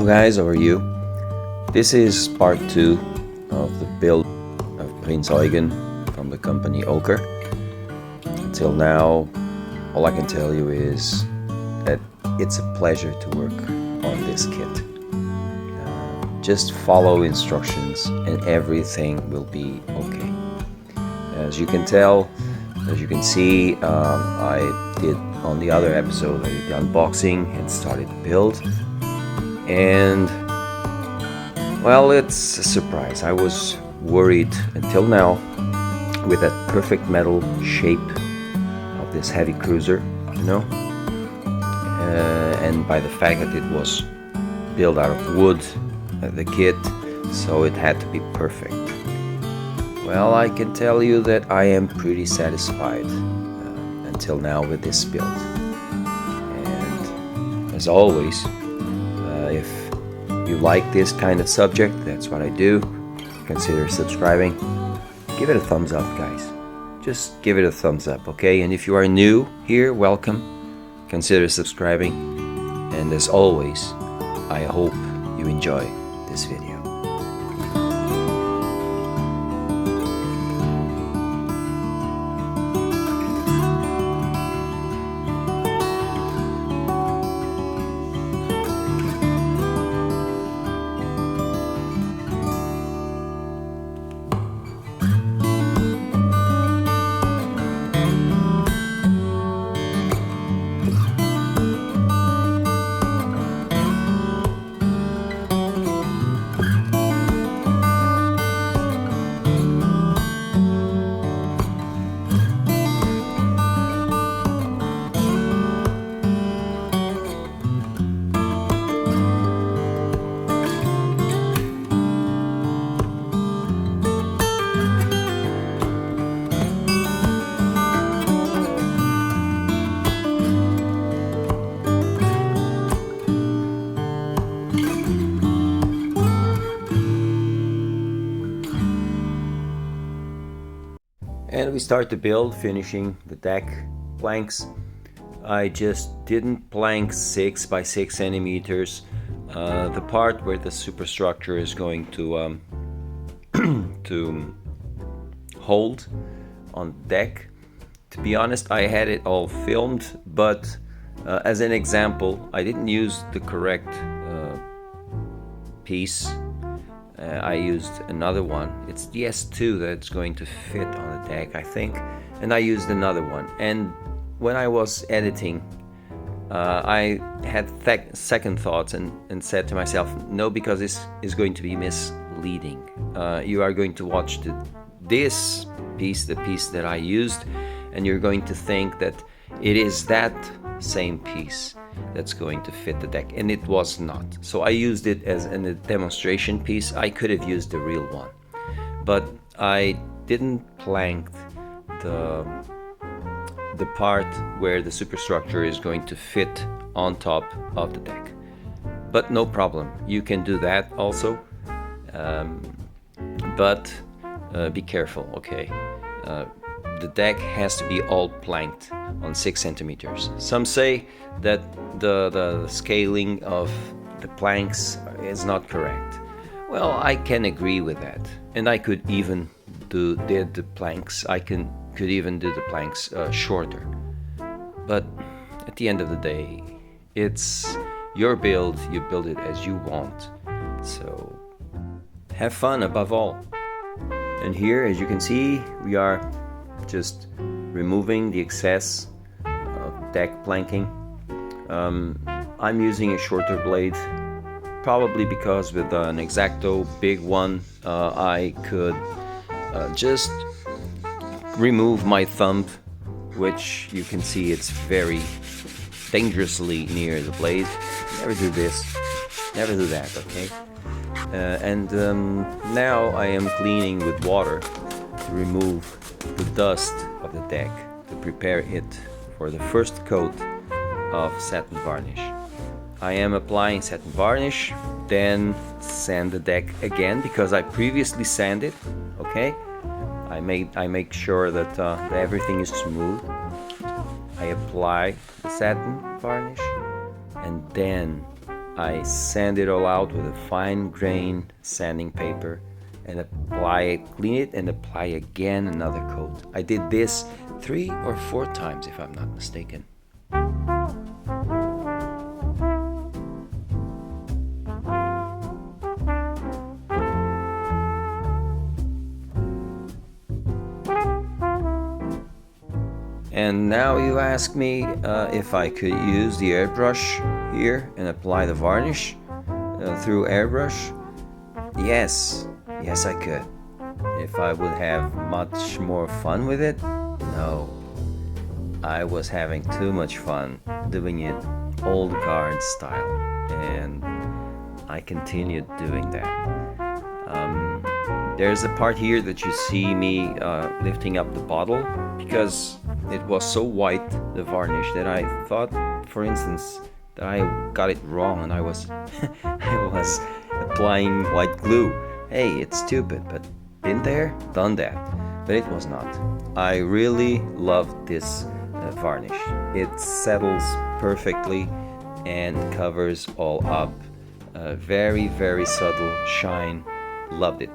Hello guys, how are you? This is part 2 of the build of Prinz Eugen from the company Occre. Until now, all I can tell you is that it's a pleasure to work on this kit. Just follow instructions and everything will be okay. As you can tell, as you can see, I did on the other episode, I did the unboxing and started the build. And well, it's a surprise. I was worried until now with that perfect metal shape of this heavy cruiser, and by the fact that it was built out of wood, the kit, so it had to be perfect. Well, I can tell you that I am pretty satisfied until now with this build. And as always, if you like this kind of subject, that's what I do, consider subscribing. Give it a thumbs up, guys. Just give it a thumbs up, okay? And if you are new here, welcome. Consider subscribing. And as always, I hope you enjoy this video. And we start the build, finishing the deck planks. I just didn't plank 6 by 6 centimeters. The part where the superstructure is going to to hold on the deck. To be honest, I had it all filmed, but as an example, I didn't use the correct piece. I used another one. It's the S2 that's going to fit on the deck, I think, and I used another one. And when I was editing, I had second thoughts and said to myself, no, because this is going to be misleading. You are going to watch this piece, the piece that I used, and you're going to think that it is that same piece that's going to fit the deck, and it was not. So I used it as a demonstration piece. I could have used the real one, but I didn't plank the part where the superstructure is going to fit on top of the deck. But no problem, you can do that also, but be careful, okay? The deck has to be all planked on 6 centimeters. Some say that the scaling of the planks is not correct. Well, I can agree with that, and I could even do the planks. I could even do the planks shorter. But at the end of the day, it's your build. You build it as you want. So have fun above all. And here, as you can see, we are just removing the excess of deck planking. I'm using a shorter blade, probably because with an X-Acto big one, I could just remove my thumb, which you can see it's very dangerously near the blade. Never do this, never do that, okay? And now I am cleaning with water to remove the dust of the deck, to prepare it for the first coat of satin varnish. I am applying satin varnish, then sand the deck again because I previously sanded, okay? I make sure that everything is smooth. I apply the satin varnish and then I sand it all out with a fine grain sanding paper and apply it, clean it, and apply again another coat. I did this 3 or 4 times if I'm not mistaken. And now you ask me if I could use the airbrush here and apply the varnish through airbrush. Yes, I could. If I would have much more fun with it? No. I was having too much fun doing it old guard style, and I continued doing that. There's a part here that you see me lifting up the bottle because it was so white, the varnish, that I thought, for instance, that I got it wrong and I was I was applying white glue. Hey, it's stupid, but been there, done that. But it was not. I really loved this varnish. It settles perfectly and covers all up. Very, very subtle shine. Loved it.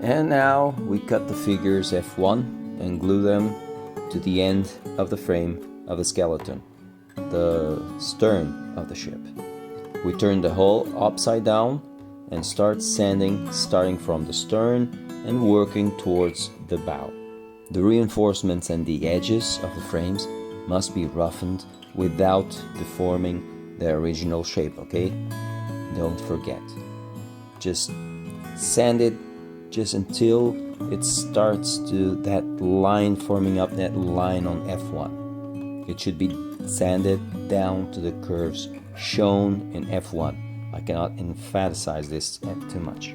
And now we cut the figures F1 and glue them to the end of the frame of the skeleton, the stern of the ship. We turn the hull upside down and start sanding, starting from the stern and working towards the bow. The reinforcements and the edges of the frames must be roughened without deforming their original shape, okay? Don't forget. Just sand it just until it starts to that line, forming up that line on F1. It should be sanded down to the curves shown in F1. I cannot emphasize this too much.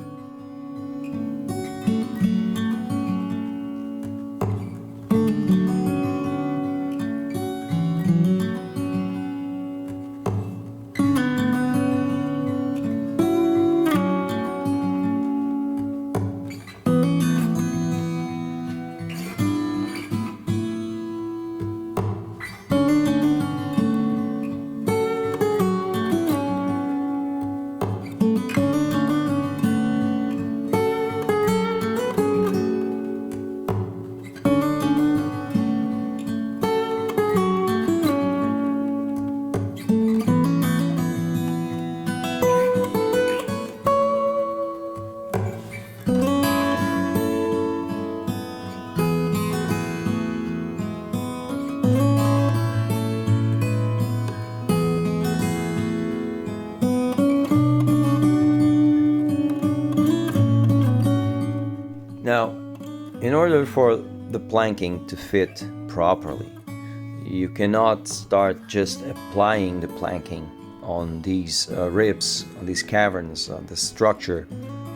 Now, in order for the planking to fit properly, you cannot start just applying the planking on these ribs, on these caverns, on the structure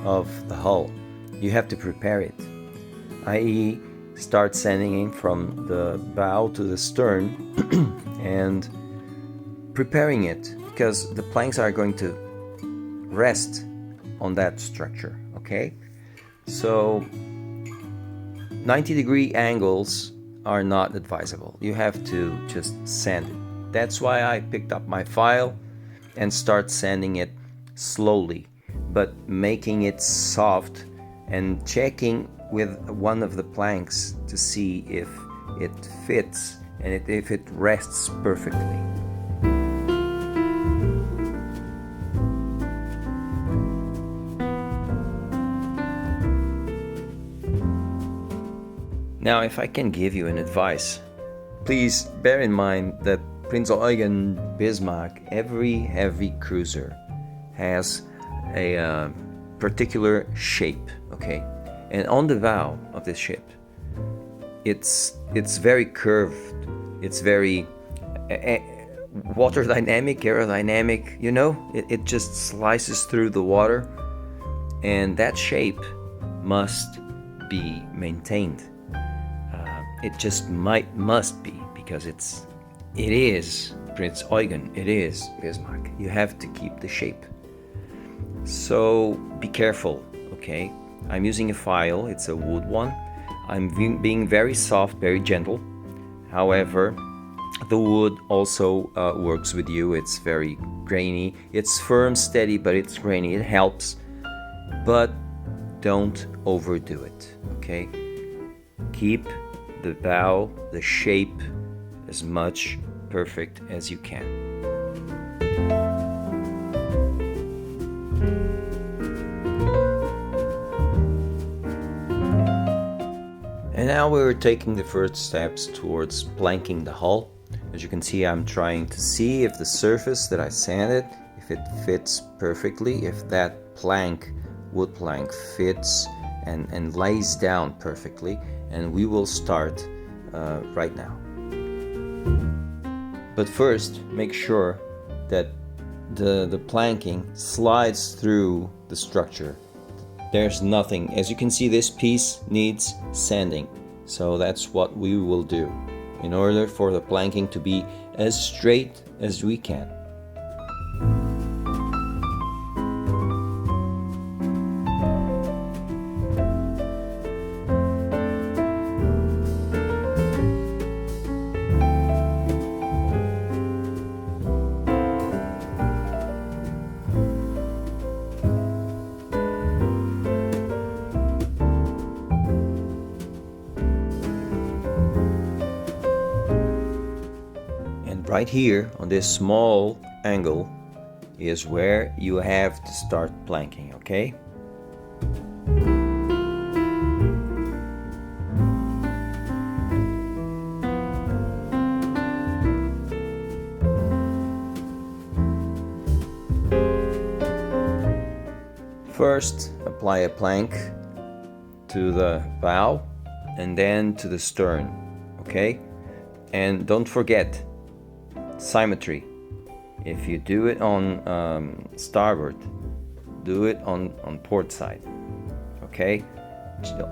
of the hull. You have to prepare it, i.e. start sanding in from the bow to the stern and preparing it, because the planks are going to rest on that structure, okay? So 90-degree angles are not advisable. You have to just sand it. That's why I picked up my file and start sanding it slowly, but making it soft and checking with one of the planks to see if it fits and if it rests perfectly. Now, if I can give you an advice, please bear in mind that Prinz Eugen Bismarck, every heavy cruiser has a particular shape, okay? And on the bow of this ship, it's very curved. It's very water dynamic, aerodynamic, you know, it just slices through the water, and that shape must be maintained. It just must be, because it is Prinz Eugen, it is Bismarck. You have to keep the shape. So be careful, okay? I'm using a file, it's a wood one. I'm being very soft, very gentle. However, the wood also works with you. It's very grainy. It's firm, steady, but it's grainy. It helps, but don't overdo it, okay? Keep the bow, the shape, as much perfect as you can. And now we're taking the first steps towards planking the hull. As you can see, I'm trying to see if the surface that I sanded, if it fits perfectly, if that plank, wood plank, fits and lays down perfectly, and we will start right now. But first, make sure that the planking slides through the structure. There's nothing, as you can see, this piece needs sanding, so that's what we will do in order for the planking to be as straight as we can. Right here on this small angle is where you have to start planking, okay? First, apply a plank to the bow and then to the stern, okay? And don't forget symmetry. If you do it on starboard, do it on port side, okay?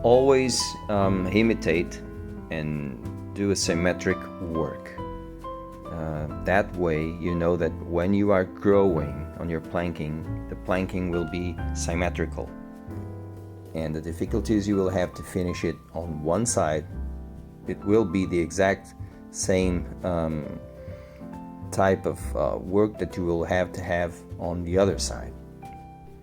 Always imitate and do a symmetric work. That way you know that when you are growing on your planking, the planking will be symmetrical, and the difficulties you will have to finish it on one side, it will be the exact same type of work that you will have to have on the other side.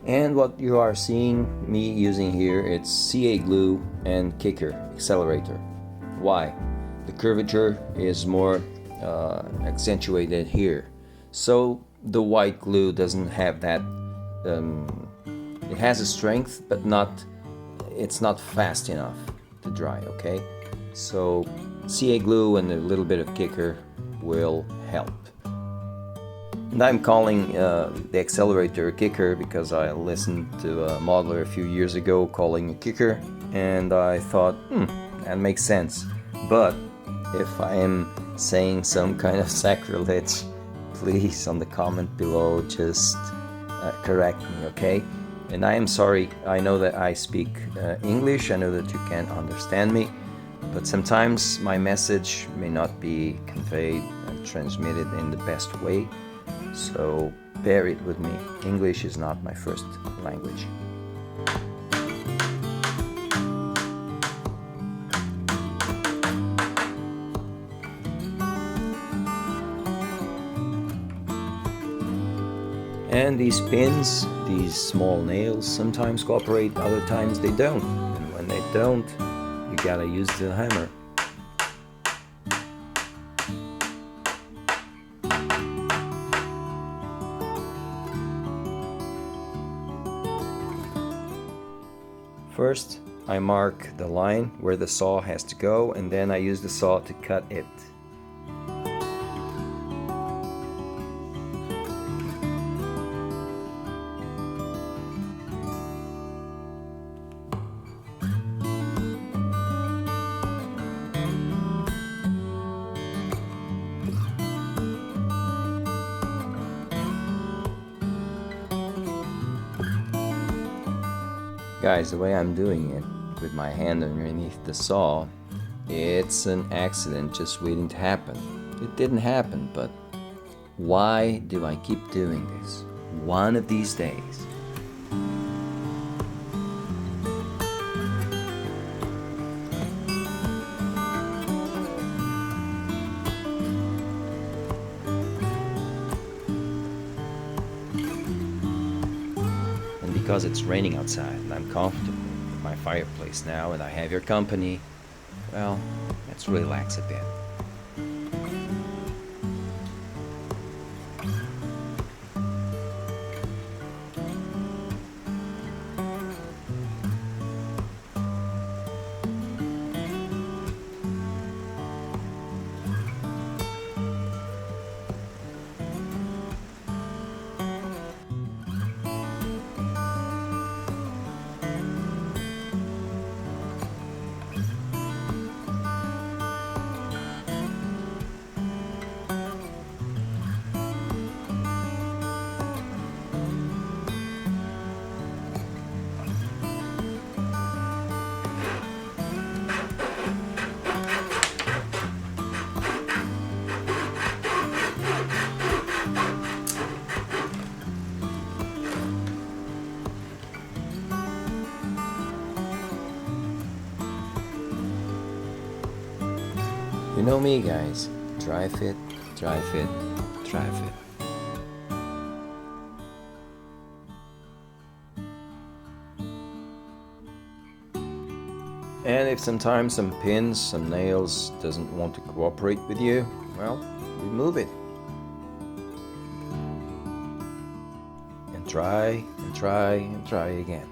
And what you are seeing me using here, it's CA glue and kicker accelerator. Why? The curvature is more accentuated here, so the white glue doesn't have that. It has a strength, but it's not fast enough to dry, okay? So CA glue and a little bit of kicker will help. And I'm calling the accelerator a kicker because I listened to a modeler a few years ago calling a kicker, and I thought, that makes sense. But if I am saying some kind of sacrilege, please on the comment below just correct me, okay? And I am sorry, I know that I speak English, I know that you can understand me, but sometimes my message may not be conveyed and transmitted in the best way. So bear it with me. English is not my first language. And these pins, these small nails, sometimes cooperate, other times they don't. And when they don't, you gotta use the hammer. First, I mark the line where the saw has to go, and then I use the saw to cut it. Guys, the way I'm doing it with my hand underneath the saw, it's an accident just waiting to happen. It didn't happen, but why do I keep doing this? One of these days. And because it's raining outside and I'm comfortable with my fireplace now and I have your company, well, let's relax a bit. You know me, guys. Dry fit, dry fit, dry fit. And if sometimes some pins, some nails doesn't want to cooperate with you, well, remove it. And try, and try, and try again.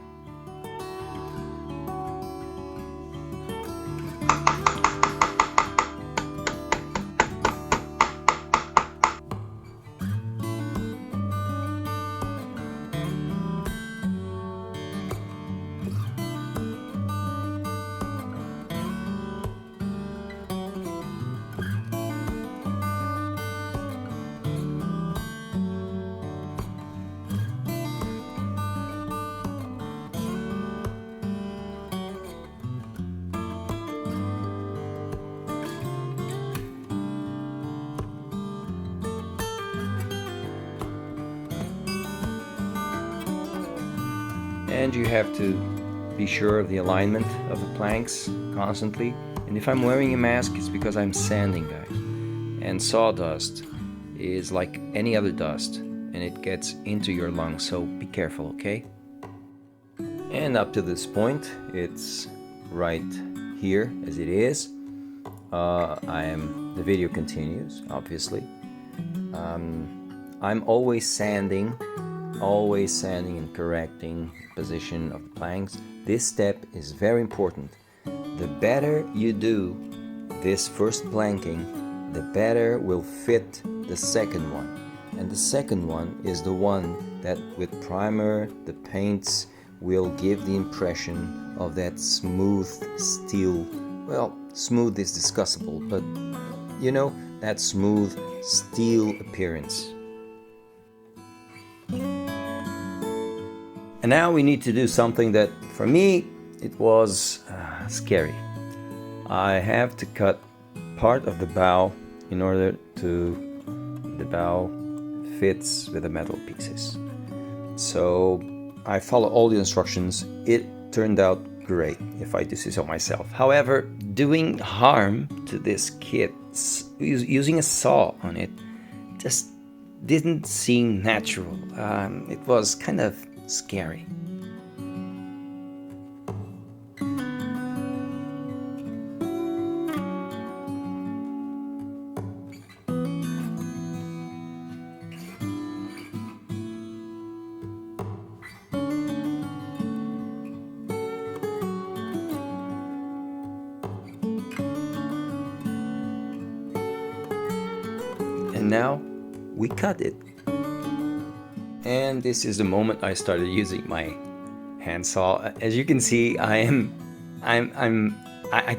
And you have to be sure of the alignment of the planks constantly. And if I'm wearing a mask, it's because I'm sanding, guys. And sawdust is like any other dust, and it gets into your lungs, so be careful, okay? And up to this point, it's right here as it is. The video continues, obviously. I'm always sanding and correcting position of the planks. This step is very important. The better you do this first planking, the better will fit the second one. And the second one is the one that with primer, the paints will give the impression of that smooth steel. Well, smooth is discussable, but you know, that smooth steel appearance. And now we need to do something that, for me, it was scary. I have to cut part of the bow in order to the bow fits with the metal pieces. So I follow all the instructions. It turned out great, if I do say so myself. However, doing harm to this kit, using a saw on it, just didn't seem natural. It was kind of scary. And now we cut it. And this is the moment I started using my handsaw. As you can see, I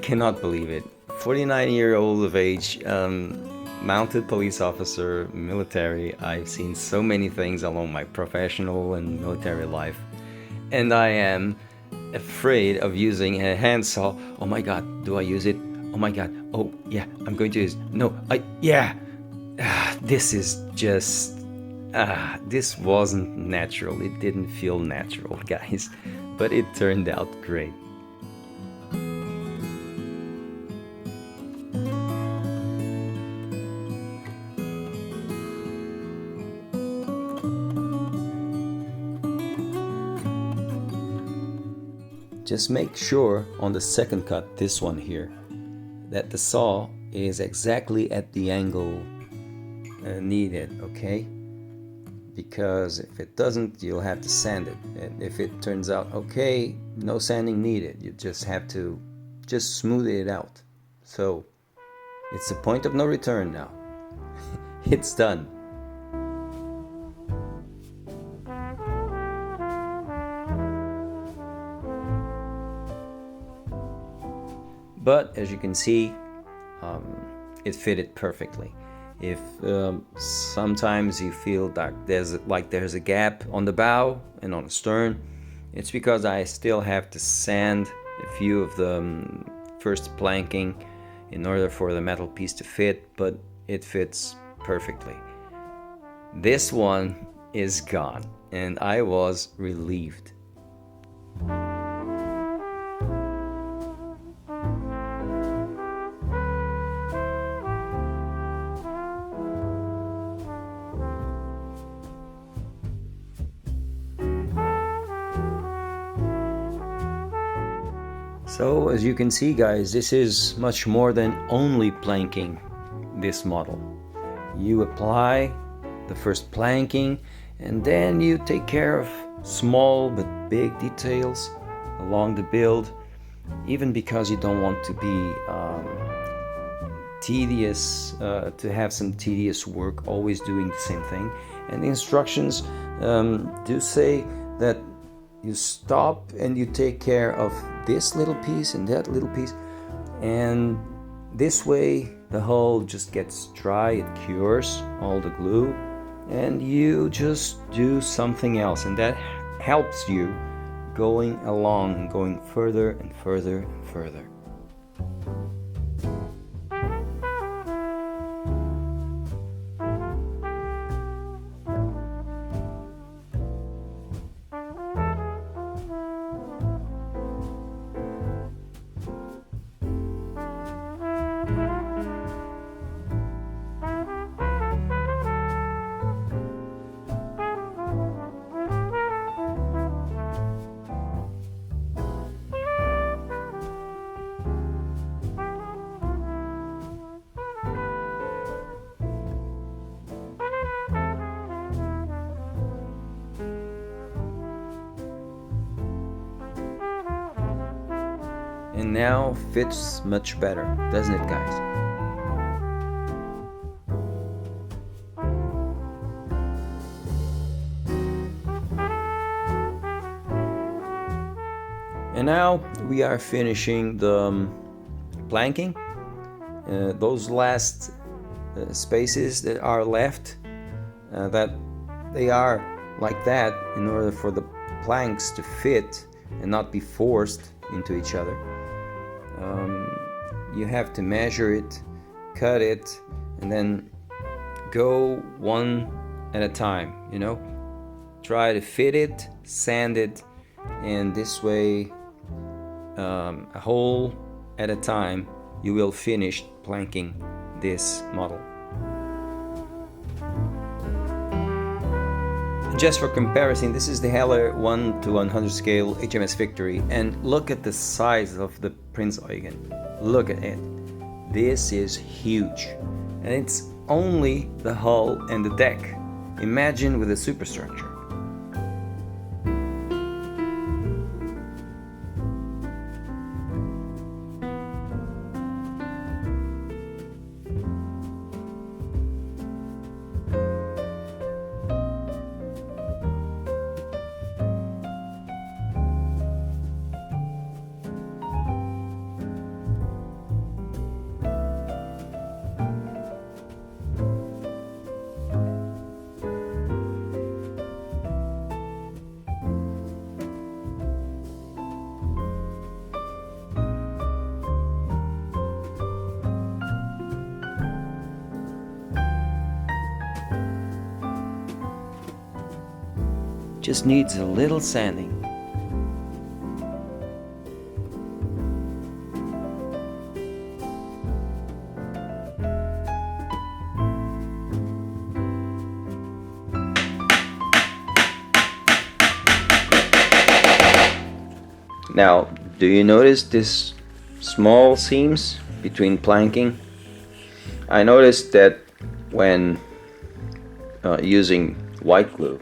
cannot believe it. 49-year-old of age, mounted police officer, military. I've seen so many things along my professional and military life. And I am afraid of using a handsaw. Oh my god, do I use it? Oh my god, oh yeah, I'm going to use it. No, yeah. This is just, this wasn't natural. It didn't feel natural, guys, but it turned out great. Just make sure on the second cut, this one here, that the saw is exactly at the angle needed, okay? Because if it doesn't, you'll have to sand it. And if it turns out okay, no sanding needed. You just have to just smooth it out. So it's the point of no return now. It's done. But as you can see, it fitted perfectly. If sometimes you feel that there's a gap on the bow and on the stern, it's because I still have to sand a few of the first planking in order for the metal piece to fit, but it fits perfectly. This one is gone, and I was relieved. So as you can see, guys, this is much more than only planking this model. You apply the first planking and then you take care of small but big details along the build, even because you don't want to be tedious, to have some tedious work always doing the same thing. And the instructions do say that you stop and you take care of this little piece and that little piece, and this way the hull just gets dry, it cures all the glue, and you just do something else, and that helps you going along and going further and further and further. And now fits much better, doesn't it, guys? And now we are finishing the planking. Those last spaces that are left, that they are like that in order for the planks to fit and not be forced into each other. You have to measure it, cut it, and then go one at a time, you know? Try to fit it, sand it, and this way, a hole at a time, you will finish planking this model. Just for comparison, this is the Heller 1:100 scale HMS Victory, and look at the size of the Prinz Eugen. Look at it. This is huge, and it's only the hull and the deck. Imagine with a superstructure. just needs a little sanding. Now, do you notice this small seams between planking? I noticed that when using white glue,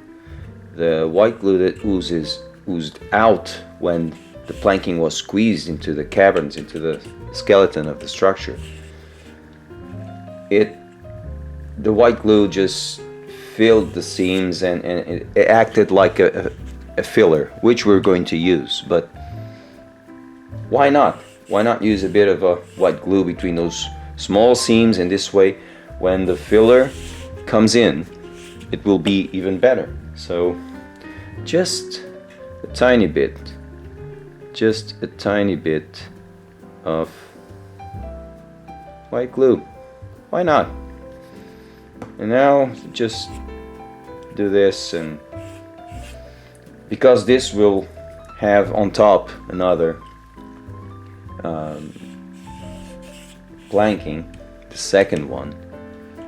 the white glue that oozed out when the planking was squeezed into the caverns, into the skeleton of the structure, the white glue just filled the seams and it acted like a filler, which we're going to use. But why not? Why not use a bit of a white glue between those small seams, and this way when the filler comes in it will be even better. So just a tiny bit of white glue. Why not? And now just do this, and because this will have on top another planking, the second one,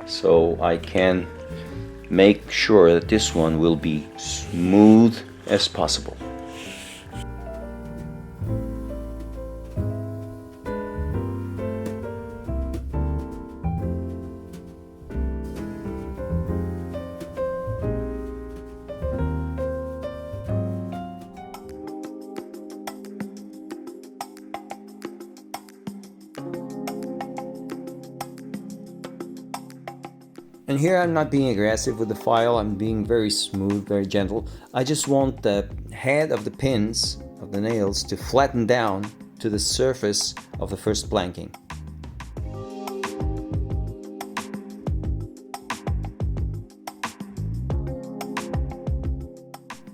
so I can make sure that this one will be smooth as possible. And here I'm not being aggressive with the file, I'm being very smooth, very gentle. I just want the head of the pins, of the nails, to flatten down to the surface of the first planking.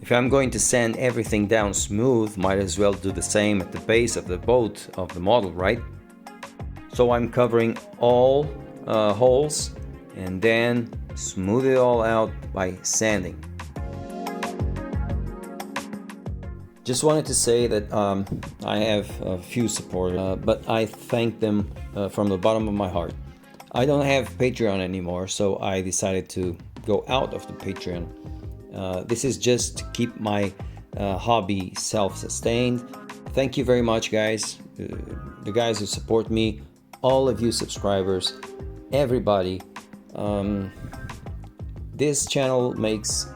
If I'm going to sand everything down smooth, might as well do the same at the base of the boat of the model, right? So I'm covering all holes and then smooth it all out by sanding. Just wanted to say that I have a few supporters, but I thank them from the bottom of my heart. I don't have Patreon anymore, so I decided to go out of the Patreon. This is just to keep my hobby self-sustained. Thank you very much, guys. The guys who support me, all of you subscribers, everybody. This channel makes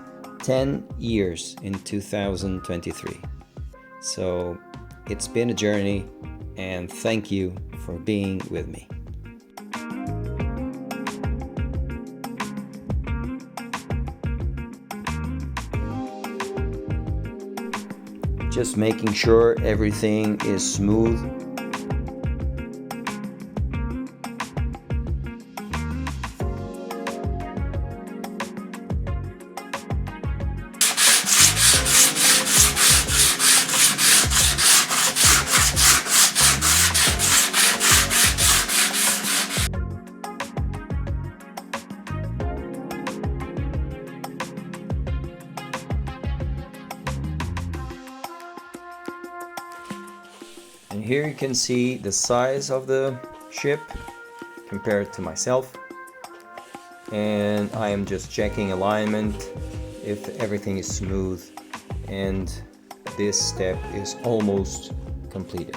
10 years in 2023. So it's been a journey, and thank you for being with me. Just making sure everything is smooth. And here you can see the size of the ship compared to myself. And I am just checking alignment, if everything is smooth, and this step is almost completed.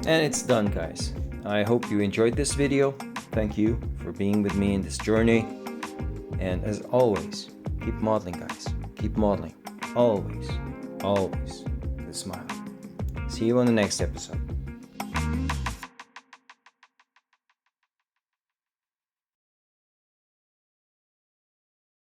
And it's done, guys. I hope you enjoyed this video. Thank you for being with me in this journey. And as always, keep modeling, guys. Keep modeling. Always, always with a smile. See you on the next episode.